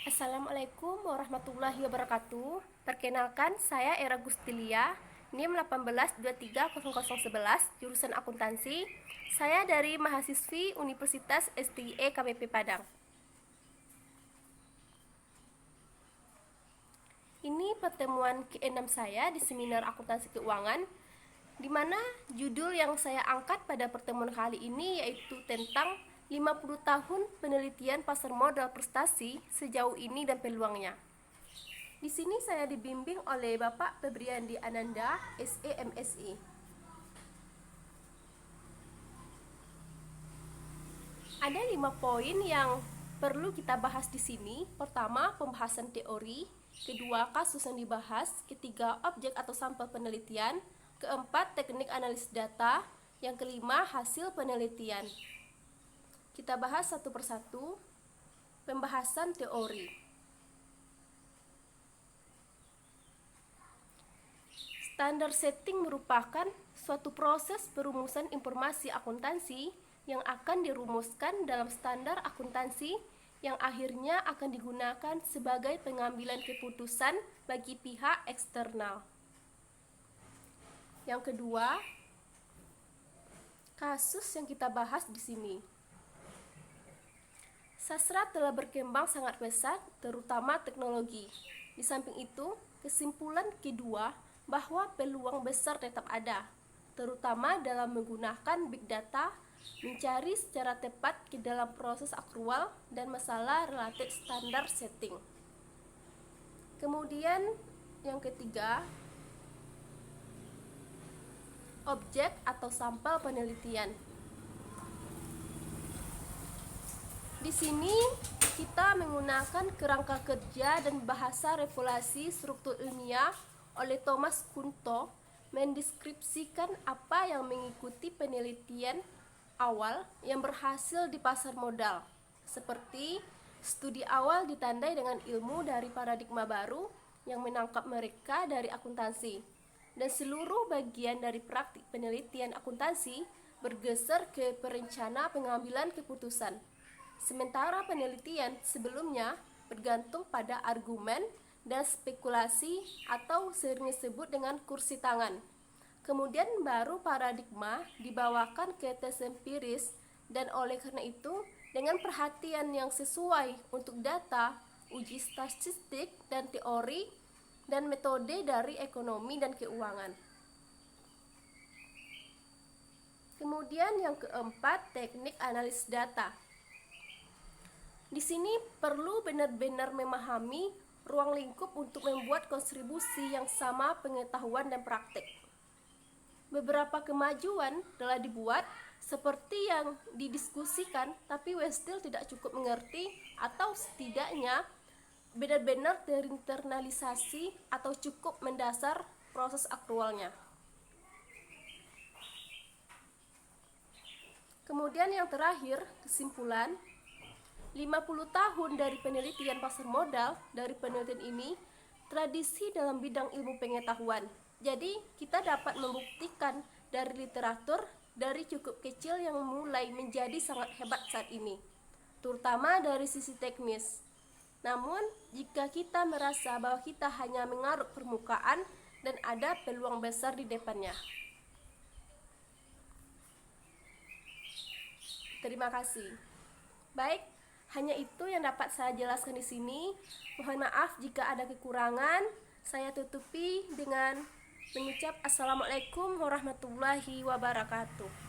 Assalamualaikum warahmatullahi wabarakatuh. Perkenalkan, saya Era Gustilia, NIM 18230011, jurusan akuntansi. Saya dari mahasiswi Universitas STIE KBP Padang. Ini pertemuan ke-6 saya di seminar akuntansi keuangan, di mana judul yang saya angkat pada pertemuan kali ini yaitu tentang 50 tahun penelitian pasar modal prestasi sejauh ini dan peluangnya. Di sini saya dibimbing oleh Bapak Febriandi Ananda, SE MSI. Ada 5 poin yang perlu kita bahas di sini. Pertama, pembahasan teori. Kedua, kasus yang dibahas. Ketiga, objek atau sampel penelitian. Keempat, teknik analisis data. Yang kelima, hasil penelitian. Kita bahas satu persatu. Pembahasan teori. Standar setting merupakan suatu proses perumusan informasi akuntansi yang akan dirumuskan dalam standar akuntansi yang akhirnya akan digunakan sebagai pengambilan keputusan bagi pihak eksternal. Yang kedua, kasus yang kita bahas di sini. Sastra telah berkembang sangat pesat, terutama teknologi. Di samping itu, kesimpulan kedua bahwa peluang besar tetap ada, terutama dalam menggunakan big data, mencari secara tepat ke dalam proses akrual dan masalah relatif standar setting. Kemudian yang ketiga, objek atau sampel penelitian. Di sini kita menggunakan kerangka kerja dan bahasa revolusi struktur ilmiah oleh Thomas Kunto mendeskripsikan apa yang mengikuti penelitian awal yang berhasil di pasar modal, seperti studi awal ditandai dengan ilmu dari paradigma baru yang menangkap mereka dari akuntansi, dan seluruh bagian dari praktik penelitian akuntansi bergeser ke perencana pengambilan keputusan. Sementara penelitian sebelumnya bergantung pada argumen dan spekulasi atau sering disebut dengan kursi tangan. Kemudian baru paradigma dibawakan ke tes empiris, dan oleh karena itu dengan perhatian yang sesuai untuk data, uji statistik dan teori dan metode dari ekonomi dan keuangan. Kemudian yang keempat, teknik analisis data. Di sini perlu benar-benar memahami ruang lingkup untuk membuat kontribusi yang sama pengetahuan dan praktek. Beberapa kemajuan telah dibuat seperti yang didiskusikan, tapi we still tidak cukup mengerti atau setidaknya benar-benar terinternalisasi atau cukup mendasar proses akrualnya. Kemudian yang terakhir, kesimpulan. 50 tahun dari penelitian pasar modal, dari penelitian ini tradisi dalam bidang ilmu pengetahuan. Jadi kita dapat membuktikan dari literatur dari cukup kecil yang mulai menjadi sangat hebat saat ini, terutama dari sisi teknis. Namun jika kita merasa bahwa kita hanya mengaruk permukaan dan ada peluang besar di depannya. Terima kasih. Baik, hanya itu yang dapat saya jelaskan di sini. Mohon maaf jika ada kekurangan. Saya tutupi dengan mengucap Assalamualaikum warahmatullahi wabarakatuh.